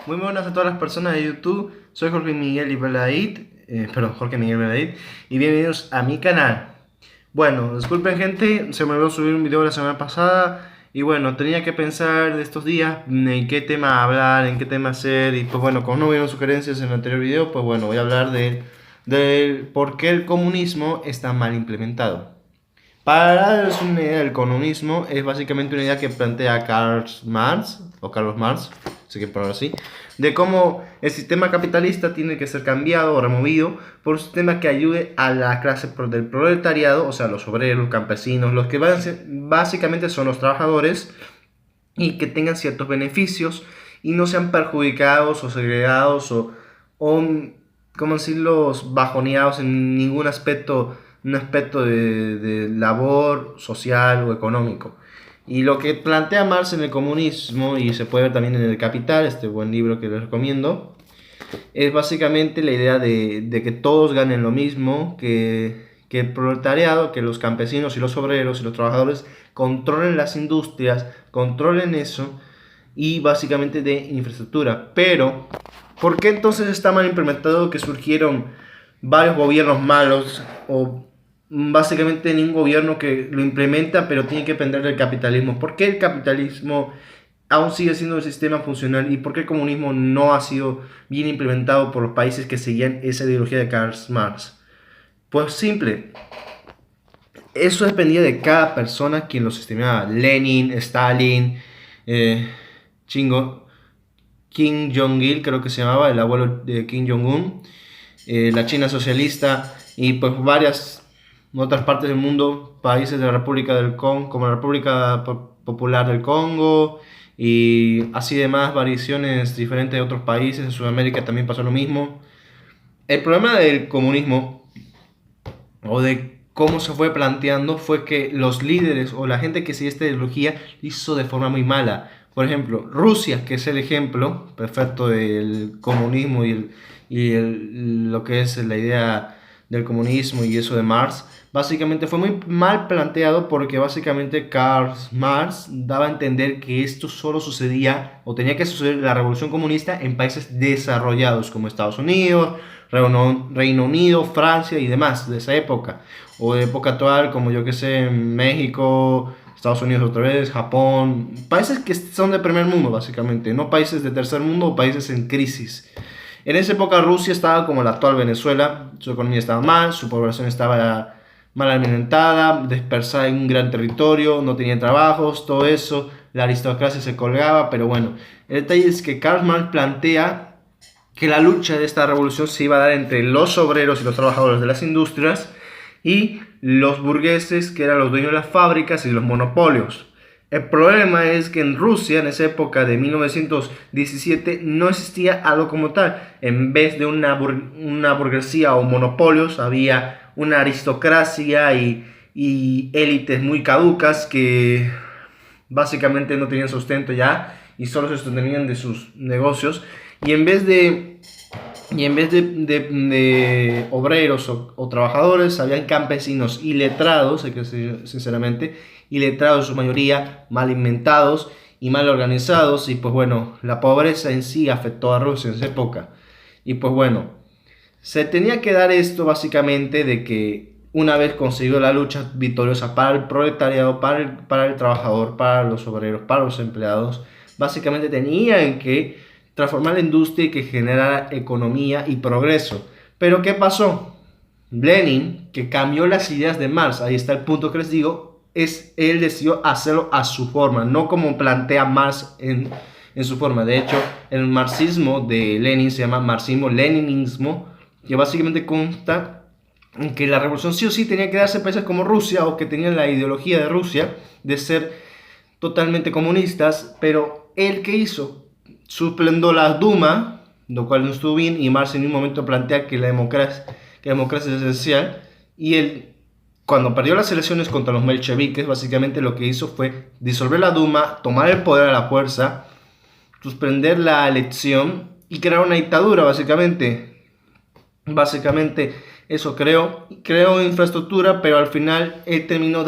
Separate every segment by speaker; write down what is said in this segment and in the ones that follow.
Speaker 1: Muy buenas a todas las personas de YouTube. Soy Jorge Miguel Veladit, Jorge Miguel Veladit, y bienvenidos a mi canal. Bueno, disculpen gente, se me olvidó subir un video la semana pasada y bueno, tenía que pensar de estos días en qué tema hablar, en qué tema hacer y pues bueno, como no hubieron sugerencias en el anterior video, pues bueno, voy a hablar de por qué el comunismo está mal implementado. Para darles una idea del comunismo, es básicamente una idea que plantea Carlos Marx, si quieren ponerlo así, de cómo el sistema capitalista tiene que ser cambiado o removido por un sistema que ayude a la clase del proletariado, o sea, los obreros, los campesinos, los que básicamente son los trabajadores, y que tengan ciertos beneficios y no sean perjudicados o segregados o ¿cómo decirlo?, bajoneados en ningún aspecto, un aspecto de labor social o económico. Y lo que plantea Marx en el comunismo, y se puede ver también en El Capital, este buen libro que les recomiendo, es básicamente la idea de que todos ganen lo mismo, que el proletariado, que los campesinos y los obreros y los trabajadores controlen las industrias, controlen eso y básicamente de infraestructura. Pero, ¿por qué entonces está mal implementado que surgieron varios gobiernos malos o básicamente ningún gobierno que lo implementa pero tiene que depender del capitalismo? ¿Por qué el capitalismo aún sigue siendo el sistema funcional y por qué el comunismo no ha sido bien implementado por los países que seguían esa ideología de Karl Marx? Pues simple, eso dependía de cada persona quien lo sistemaba. Lenin, Stalin, eh, Chingo, Kim Jong-il creo que se llamaba, el abuelo de Kim Jong-un, la China socialista y pues varias otras partes del mundo, países de la República del Congo, como la República Popular del Congo y así demás variaciones diferentes de otros países. En Sudamérica también pasó lo mismo. El problema del comunismo o de cómo se fue planteando fue que los líderes o la gente que sigue esta ideología hizo de forma muy mala. Por ejemplo, Rusia, que es el ejemplo perfecto del comunismo lo que es la idea del comunismo y eso de Marx, básicamente fue muy mal planteado porque básicamente Karl Marx daba a entender que esto solo sucedía o tenía que suceder la revolución comunista en países desarrollados como Estados Unidos, Reino Unido, Francia y demás de esa época, o de época actual como yo que sé, México, Estados Unidos otra vez, Japón, países que son de primer mundo básicamente, no países de tercer mundo o países en crisis. En esa época Rusia estaba como la actual Venezuela, su economía estaba mal, su población estaba mal alimentada, dispersada en un gran territorio, no tenía trabajos, todo eso, la aristocracia se colgaba, pero bueno, el detalle es que Karl Marx plantea que la lucha de esta revolución se iba a dar entre los obreros y los trabajadores de las industrias y los burgueses, que eran los dueños de las fábricas y los monopolios. El problema es que en Rusia, en esa época de 1917, no existía algo como tal. En vez de una burguesía o monopolios, había una aristocracia y élites muy caducas que básicamente no tenían sustento ya y solo se sostenían de sus negocios. Y en vez de obreros o trabajadores, habían campesinos iletrados, hay que decir sinceramente, iletrados en su mayoría, mal inventados y mal organizados. Y pues bueno, la pobreza en sí afectó a Rusia en esa época. Y pues bueno, se tenía que dar esto básicamente de que una vez consiguió la lucha victoriosa para el proletariado, para el trabajador, para los obreros, para los empleados, básicamente tenían que transformar la industria y que generara economía y progreso. Pero ¿qué pasó? Lenin, que cambió las ideas de Marx, ahí está el punto que les digo, él decidió hacerlo a su forma, no como plantea Marx en su forma. De hecho, el marxismo de Lenin se llama marxismo-leninismo, que básicamente consta en que la revolución sí o sí tenía que darse en países como Rusia o que tenían la ideología de Rusia de ser totalmente comunistas, pero él que hizo susplendió la Duma, lo cual no estuvo bien, y Marx en un momento plantea que la democracia es esencial, y él cuando perdió las elecciones contra los mencheviques, básicamente lo que hizo fue disolver la Duma, tomar el poder a la fuerza, suspender la elección y crear una dictadura, básicamente. Básicamente eso creó infraestructura, pero al final él terminó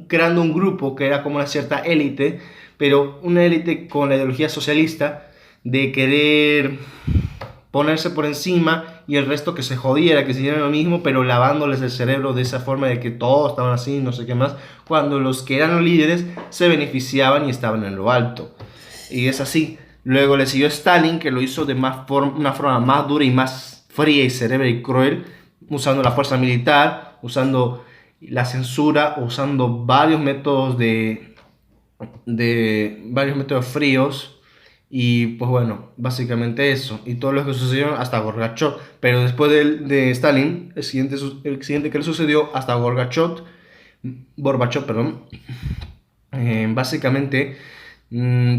Speaker 1: creando un grupo que era como una cierta élite, pero una élite con la ideología socialista, de querer ponerse por encima y el resto que se jodiera, que se hiciera lo mismo, pero lavándoles el cerebro de esa forma de que todos estaban así, no sé qué más, cuando los que eran los líderes se beneficiaban y estaban en lo alto. Y es así. Luego le siguió Stalin, que lo hizo de una forma más dura y más fría y cerebral y cruel, usando la fuerza militar, usando la censura, usando varios métodos varios métodos fríos. Y pues bueno, básicamente eso. Y todo lo que sucedió hasta Gorbachev. Pero después de Stalin, el siguiente que le sucedió hasta Gorbachev, perdón, básicamente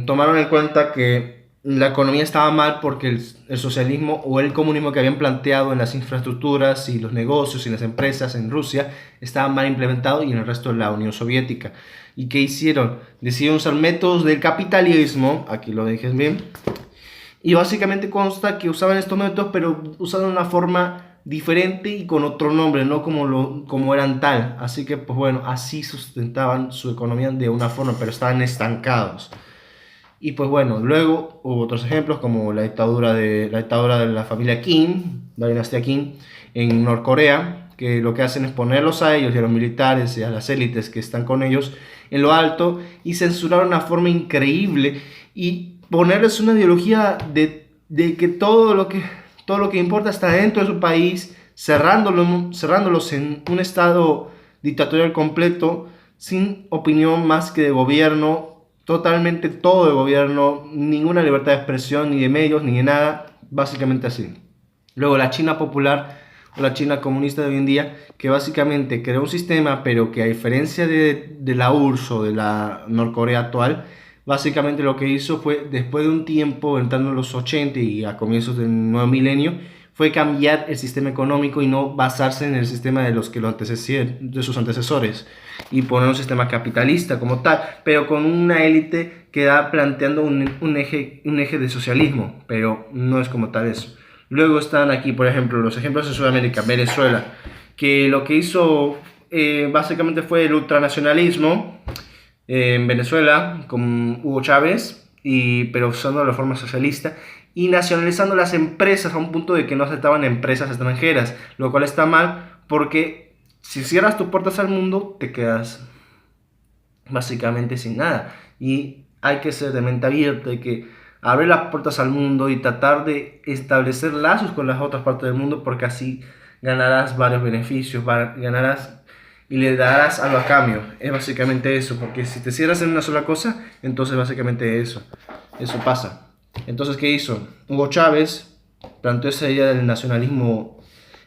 Speaker 1: tomaron en cuenta que la economía estaba mal porque el socialismo o el comunismo que habían planteado en las infraestructuras y los negocios y las empresas en Rusia estaba mal implementado y en el resto de la Unión Soviética. ¿Y qué hicieron? Decidieron usar métodos del capitalismo, aquí lo dejes bien, y básicamente consta que usaban estos métodos, pero usaban una forma diferente y con otro nombre, no como eran tal. Así que, pues bueno, así sustentaban su economía de una forma, pero estaban estancados. Y pues bueno, luego hubo otros ejemplos como la dictadura de la familia Kim, la dinastía Kim, en Norcorea, que lo que hacen es ponerlos a ellos y a los militares y a las élites que están con ellos en lo alto y censurar de una forma increíble y ponerles una ideología de que todo lo que importa está dentro de su país, cerrándolos en un estado dictatorial completo, sin opinión más que de gobierno, totalmente todo de gobierno, ninguna libertad de expresión, ni de medios, ni de nada, básicamente así. Luego la China popular o la China comunista de hoy en día, que básicamente creó un sistema, pero que a diferencia de la URSS o de la Norcorea actual, básicamente lo que hizo fue, después de un tiempo, entrando en los 80 y a comienzos del nuevo milenio, fue cambiar el sistema económico y no basarse en el sistema de de sus antecesores y poner un sistema capitalista como tal, pero con una élite que va planteando un eje de socialismo, pero no es como tal eso. Luego están aquí, por ejemplo, los ejemplos de Sudamérica, Venezuela, que lo que hizo básicamente fue el ultranacionalismo en Venezuela con Hugo Chávez, pero usando la forma socialista y nacionalizando las empresas a un punto de que no aceptaban empresas extranjeras, lo cual está mal porque si cierras tus puertas al mundo te quedas básicamente sin nada y hay que ser de mente abierta, hay que abrir las puertas al mundo y tratar de establecer lazos con las otras partes del mundo porque así ganarás varios beneficios, ganarás y le darás algo a cambio. Es básicamente eso, porque si te cierras en una sola cosa, entonces básicamente eso pasa. Entonces, ¿qué hizo? Hugo Chávez planteó esa idea del nacionalismo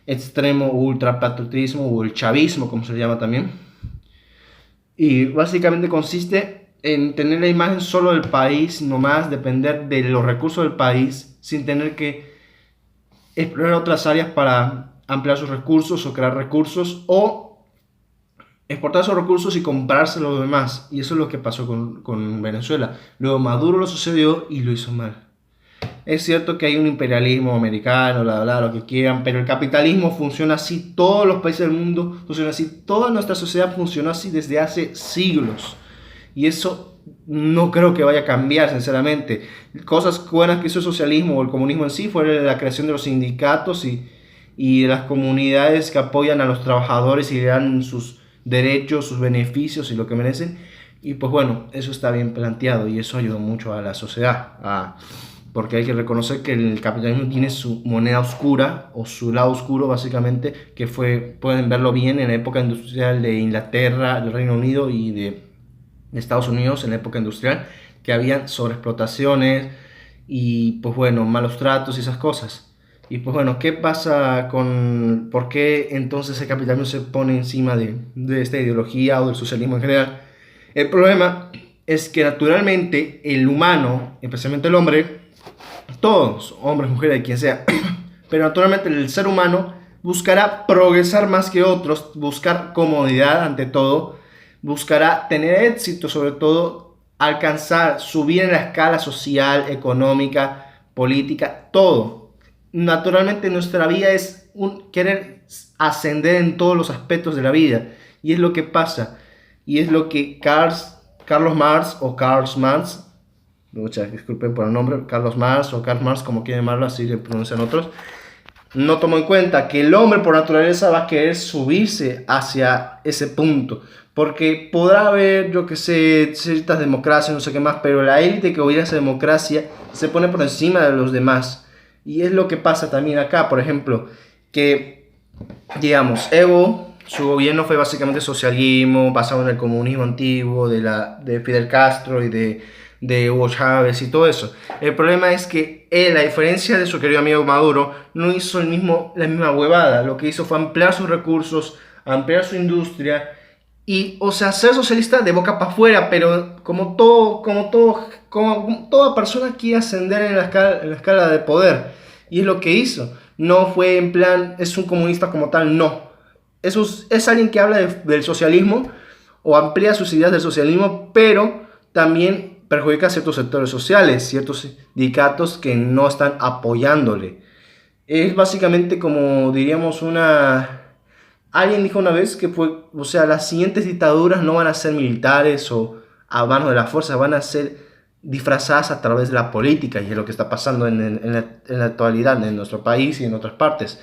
Speaker 1: extremo, ultrapatriotismo o el chavismo, como se le llama también. Y básicamente consiste en tener la imagen solo del país, nomás depender de los recursos del país, sin tener que explorar otras áreas para ampliar sus recursos o crear recursos o exportar esos recursos y comprárselos a los demás. Y eso es lo que pasó con Venezuela. Luego Maduro lo sucedió y lo hizo mal. Es cierto que hay un imperialismo americano, lo que quieran, pero el capitalismo funciona así, todos los países del mundo funcionan así, toda nuestra sociedad funcionó así desde hace siglos. Y eso no creo que vaya a cambiar, sinceramente. Cosas buenas que hizo el socialismo o el comunismo en sí fue la creación de los sindicatos y de las comunidades que apoyan a los trabajadores y le dan sus derechos, sus beneficios y lo que merecen. Y pues bueno, eso está bien planteado y eso ayudó mucho a la sociedad, porque hay que reconocer que el capitalismo tiene su moneda oscura o su lado oscuro básicamente, que pueden verlo bien en la época industrial de Inglaterra, del Reino Unido y de Estados Unidos en la época industrial, que habían sobreexplotaciones y pues bueno, malos tratos y esas cosas. Y pues bueno, ¿qué pasa por qué entonces el capitalismo se pone encima de esta ideología o del socialismo en general? El problema es que naturalmente el humano, especialmente el hombre, todos, hombres, mujeres, quien sea, pero naturalmente el ser humano buscará progresar más que otros, buscar comodidad ante todo, buscará tener éxito sobre todo, alcanzar, subir en la escala social, económica, política, todo. Naturalmente nuestra vida es querer ascender en todos los aspectos de la vida y es lo que pasa y es lo que Carlos Marx o Karl Marx, muchas disculpen por el nombre, Carlos Marx o Karl Marx, como quieren llamarlo, así le pronuncian otros, no tomó en cuenta que el hombre por naturaleza va a querer subirse hacia ese punto, porque podrá haber, yo que sé, ciertas democracias, no sé qué más, pero la élite que gobierna esa democracia se pone por encima de los demás. Y es lo que pasa también acá, por ejemplo, que, digamos, Evo, su gobierno fue básicamente socialismo, basado en el comunismo antiguo, de Fidel Castro y de Hugo Chávez y todo eso. El problema es que él, a diferencia de su querido amigo Maduro, no hizo la misma huevada. Lo que hizo fue ampliar sus recursos, ampliar su industria y, o sea, ser socialista de boca para afuera, pero como toda persona quiere ascender en la escala de poder. Y es lo que hizo. No fue en plan, es un comunista como tal, no. Es alguien que habla del socialismo o amplía sus ideas del socialismo, pero también perjudica a ciertos sectores sociales, ciertos sindicatos que no están apoyándole. Es básicamente como diríamos Alguien dijo una vez que fue, o sea, las siguientes dictaduras no van a ser militares o a manos de la fuerza, van a ser disfrazadas a través de la política, y es lo que está pasando en la actualidad en nuestro país y en otras partes.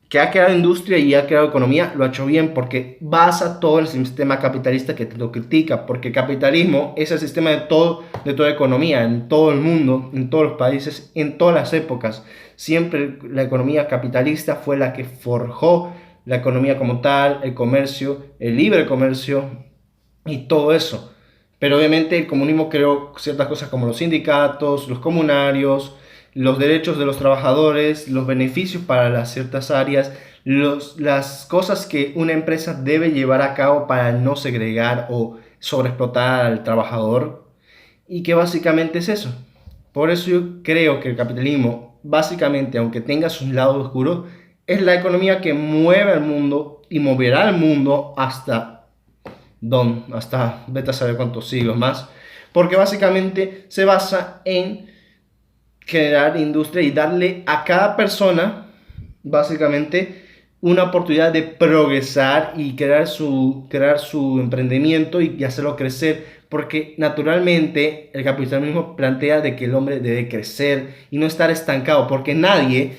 Speaker 1: Que ha creado industria y ha creado economía, lo ha hecho bien porque basa todo el sistema capitalista que te lo critica, porque el capitalismo es el sistema de toda economía, en todo el mundo, en todos los países, en todas las épocas. Siempre la economía capitalista fue la que forjó la economía como tal, el comercio, el libre comercio y todo eso. Pero obviamente el comunismo creó ciertas cosas como los sindicatos, los comunarios, los derechos de los trabajadores, los beneficios para las ciertas áreas, las cosas que una empresa debe llevar a cabo para no segregar o sobreexplotar al trabajador, y que básicamente es eso. Por eso yo creo que el capitalismo, básicamente, aunque tenga sus lados oscuros, es la economía que mueve al mundo y moverá al mundo hasta vete a saber cuántos siglos más, porque básicamente se basa en generar industria y darle a cada persona básicamente una oportunidad de progresar y crear su emprendimiento y hacerlo crecer, porque naturalmente el capitalismo plantea de que el hombre debe crecer y no estar estancado, porque nadie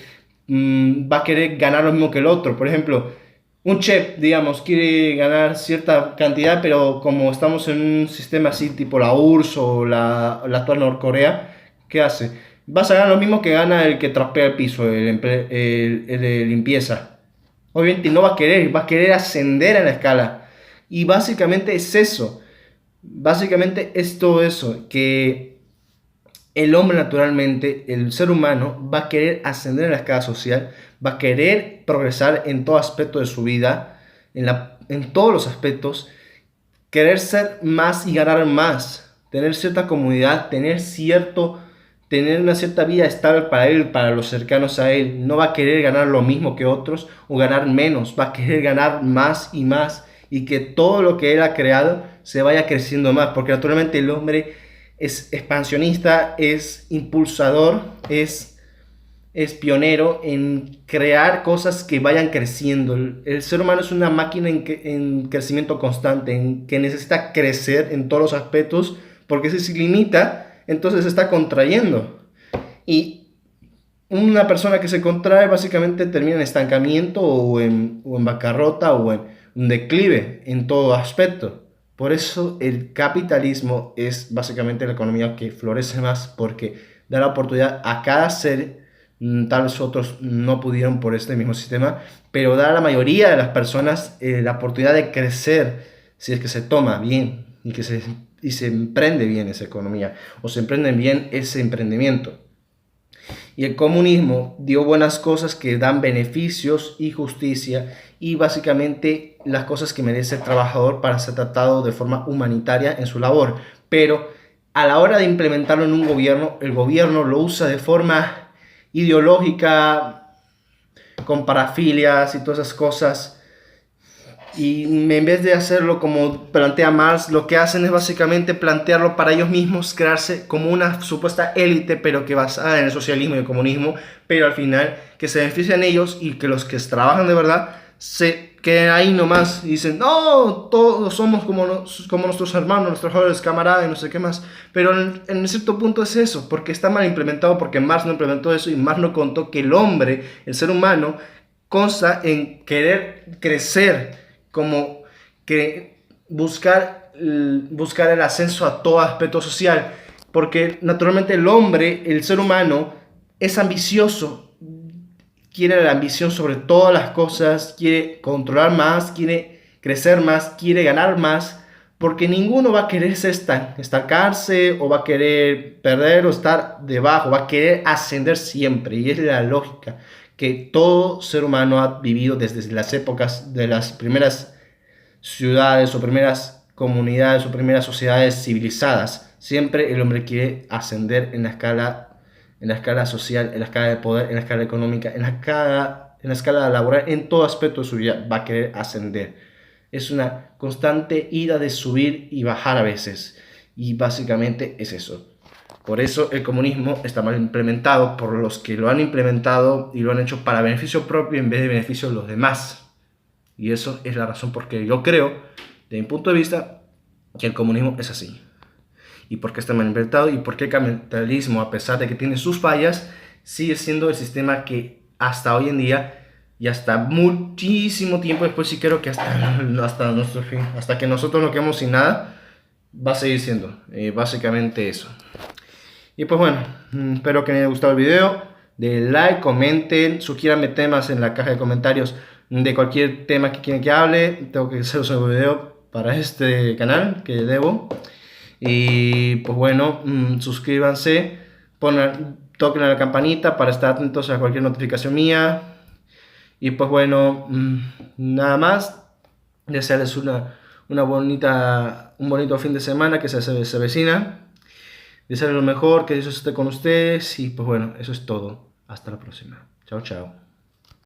Speaker 1: va a querer ganar lo mismo que el otro. Por ejemplo, un chef, digamos, quiere ganar cierta cantidad, pero como estamos en un sistema así tipo la URSS o la actual Norcorea, ¿qué hace? Vas a ganar lo mismo que gana el que trapea el piso, el de limpieza. Obviamente no va a querer ascender en la escala. Y básicamente es eso. Básicamente es todo eso, que el hombre naturalmente, el ser humano, va a querer ascender en la escala social, va a querer progresar en todo aspecto de su vida, en todos los aspectos, querer ser más y ganar más, tener cierta comunidad, tener una cierta vida estable para él, para los cercanos a él. No va a querer ganar lo mismo que otros o ganar menos, va a querer ganar más y que todo lo que él ha creado se vaya creciendo más, porque naturalmente el hombre es expansionista, es impulsador, es pionero en crear cosas que vayan creciendo. El ser humano es una máquina en crecimiento constante, en que necesita crecer en todos los aspectos, porque si se limita, entonces se está contrayendo. Y una persona que se contrae básicamente termina en estancamiento o en bancarrota o en un declive en todo aspecto. Por eso el capitalismo es básicamente la economía que florece más, porque da la oportunidad a cada ser, tal vez otros no pudieron por este mismo sistema, pero da a la mayoría de las personas la oportunidad de crecer si es que se toma bien y se emprende bien esa economía o se emprende bien ese emprendimiento. Y el comunismo dio buenas cosas que dan beneficios y justicia y básicamente las cosas que merece el trabajador para ser tratado de forma humanitaria en su labor. Pero a la hora de implementarlo en un gobierno, el gobierno lo usa de forma ideológica, con parafilias y todas esas cosas. Y en vez de hacerlo como plantea Marx, lo que hacen es básicamente plantearlo para ellos mismos, crearse como una supuesta élite, pero que basada en el socialismo y el comunismo, pero al final que se benefician ellos y que los que trabajan de verdad se que ahí nomás dicen, no, todos somos como, como nuestros hermanos, nuestros jóvenes camaradas y no sé qué más. Pero en cierto punto es eso, porque está mal implementado, porque Marx no implementó eso y Marx no contó que el hombre, el ser humano, consta en querer crecer, como que buscar el ascenso a todo aspecto social, porque naturalmente el hombre, el ser humano, es ambicioso, quiere la ambición sobre todas las cosas, quiere controlar más, quiere crecer más, quiere ganar más, porque ninguno va a querer estancarse o va a querer perder o estar debajo, va a querer ascender siempre, y es la lógica que todo ser humano ha vivido desde las épocas de las primeras ciudades o primeras comunidades o primeras sociedades civilizadas. Siempre el hombre quiere ascender en la escala social, en la escala de poder, en la escala económica, en la escala laboral, en todo aspecto de su vida va a querer ascender. Es una constante ida de subir y bajar a veces. Y básicamente es eso. Por eso el comunismo está mal implementado por los que lo han implementado y lo han hecho para beneficio propio en vez de beneficio de los demás. Y eso es la razón por que yo creo, de mi punto de vista, que el comunismo es así. Y por qué está mal implementado y por qué el capitalismo, a pesar de que tiene sus fallas, sigue siendo el sistema que hasta hoy en día y hasta muchísimo tiempo después, sí creo que hasta nuestro fin, hasta que nosotros nos quedemos sin nada, va a seguir siendo básicamente eso. Y pues bueno, espero que les haya gustado el video. Den like, comenten, sugieranme temas en la caja de comentarios de cualquier tema que quieran que hable. Tengo que hacer un video para este canal que debo. Y pues bueno, suscríbanse, toquen a la campanita para estar atentos a cualquier notificación mía. Y pues bueno, nada más. Desearles un bonito fin de semana que se avecina. Desearles lo mejor, que Dios esté con ustedes. Y pues bueno, eso es todo. Hasta la próxima. Chao, chao.